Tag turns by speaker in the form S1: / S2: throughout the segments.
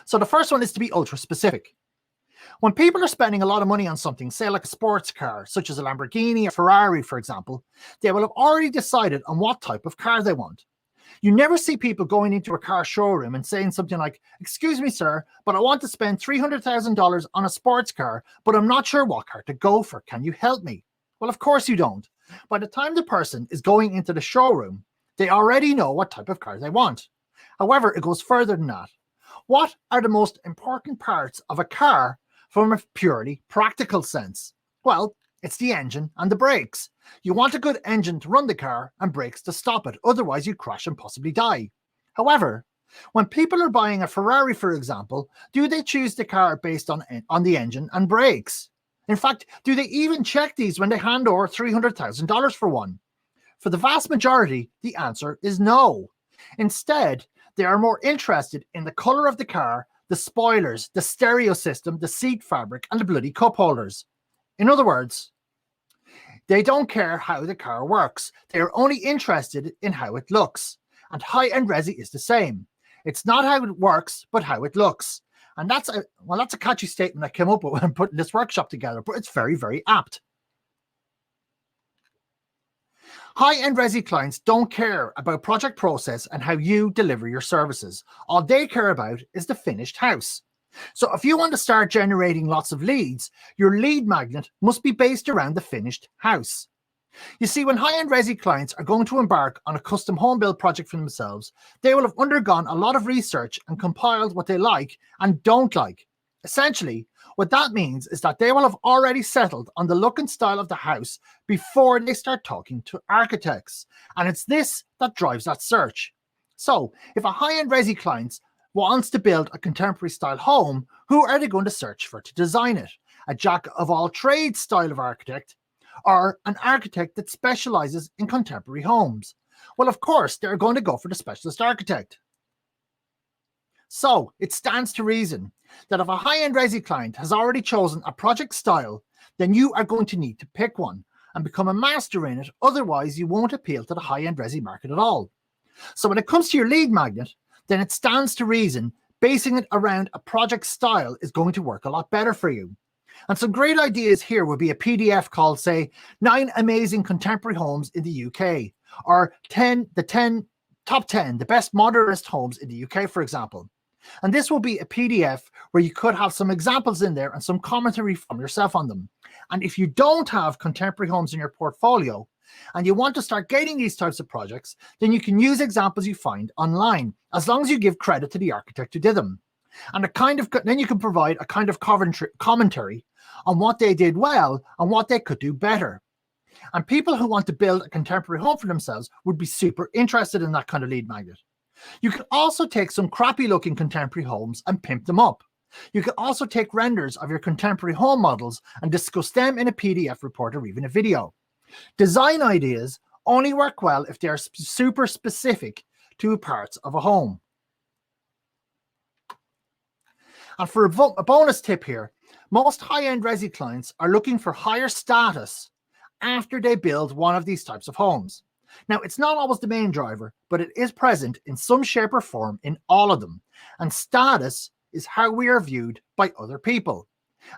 S1: So the first one is to be ultra specific. When people are spending a lot of money on something, say like a sports car, such as a Lamborghini or Ferrari, for example, they will have already decided on what type of car they want. You never see people going into a car showroom and saying something like, "Excuse me, sir, but I want to spend $300,000 on a sports car, but I'm not sure what car to go for. Can you help me?" Well, of course you don't. By the time the person is going into the showroom, they already know what type of car they want. However, it goes further than that. What are the most important parts of a car from a purely practical sense? Well, it's the engine and the brakes. You want a good engine to run the car and brakes to stop it, otherwise you crash and possibly die. However, when people are buying a Ferrari, for example, do they choose the car based on the engine and brakes? In fact, do they even check these when they hand over $300,000 for one? For the vast majority, the answer is no. Instead, they are more interested in the color of the car, the spoilers, the stereo system, the seat fabric, and the bloody cup holders. In other words, they don't care how the car works. They are only interested in how it looks. And high-end resi is the same. It's not how it works, but how it looks. And that's a catchy statement I came up with when putting this workshop together, but it's very, very apt. High-end resi clients don't care about project process and how you deliver your services. All they care about is the finished house. So if you want to start generating lots of leads, your lead magnet must be based around the finished house. You see, when high-end resi clients are going to embark on a custom home build project for themselves, they will have undergone a lot of research and compiled what they like and don't like. Essentially, what that means is that they will have already settled on the look and style of the house before they start talking to architects. And it's this that drives that search. So if a high-end resi client wants to build a contemporary style home, who are they going to search for to design it? A jack of all trades style of architect, or an architect that specializes in contemporary homes? Well, of course, they're going to go for the specialist architect. So it stands to reason that if a high-end resi client has already chosen a project style, then you are going to need to pick one and become a master in it. Otherwise, you won't appeal to the high-end resi market at all. So when it comes to your lead magnet, then it stands to reason basing it around a project style is going to work a lot better for you. And some great ideas here would be a PDF called, say, 9 Amazing Contemporary Homes in the UK, or the top 10 the best modernist homes in the UK, for example. And this will be a PDF where you could have some examples in there and some commentary from yourself on them. And if you don't have contemporary homes in your portfolio and you want to start getting these types of projects, then you can use examples you find online, as long as you give credit to the architect who did them. And then you can provide a kind of commentary on what they did well and what they could do better. And people who want to build a contemporary home for themselves would be super interested in that kind of lead magnet. You can also take some crappy looking contemporary homes and pimp them up. You can also take renders of your contemporary home models and discuss them in a PDF report or even a video. Design ideas only work well if they are super specific to parts of a home. And for a bonus tip here, most high-end resi clients are looking for higher status after they build one of these types of homes. Now, it's not always the main driver, but it is present in some shape or form in all of them. And status is how we are viewed by other people.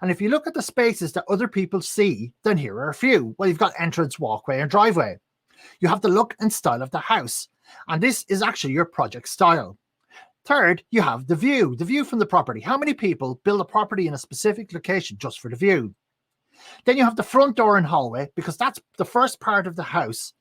S1: And if you look at the spaces that other people see, then here are a few. Well, you've got entrance, walkway, and driveway. You have the look and style of the house. And this is actually your project style. Third, you have the view from the property. How many people build a property in a specific location just for the view? Then you have the front door and hallway, because that's the first part of the house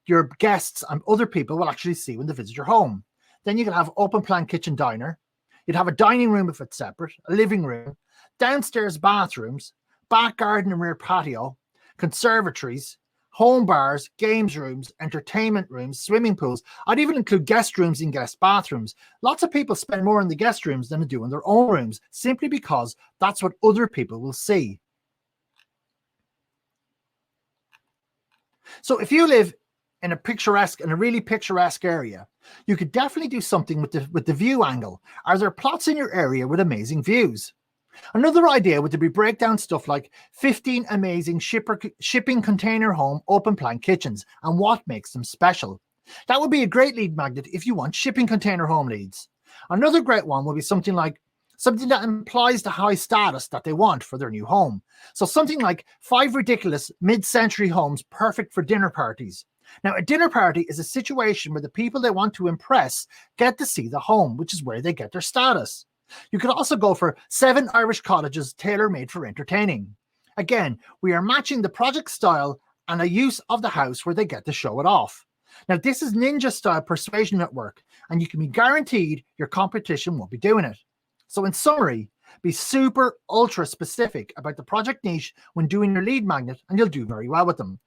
S1: your guests and other people will actually see when they visit your home. Then you can have open plan kitchen diner. You'd have a dining room if it's separate, a living room, downstairs bathrooms, back garden and rear patio, conservatories, home bars, games rooms, entertainment rooms, swimming pools. I'd even include guest rooms in guest bathrooms. Lots of people spend more in the guest rooms than they do in their own rooms, simply because that's what other people will see. So if you live in a really picturesque area, you could definitely do something with the view angle. Are there plots in your area with amazing views? Another idea would be break down stuff like 15 amazing shipping container home open plan kitchens and what makes them special. That would be a great lead magnet if you want shipping container home leads. Another great one would be something like something that implies the high status that they want for their new home. So something like 5 ridiculous mid-century homes perfect for dinner parties. Now, a dinner party is a situation where the people they want to impress get to see the home, which is where they get their status. You could also go for 7 Irish cottages tailor-made for entertaining. Again, we are matching the project style and a use of the house where they get to show it off. Now, this is ninja-style persuasion at work, and you can be guaranteed your competition won't be doing it. So in summary, be super ultra specific about the project niche when doing your lead magnet, and you'll do very well with them.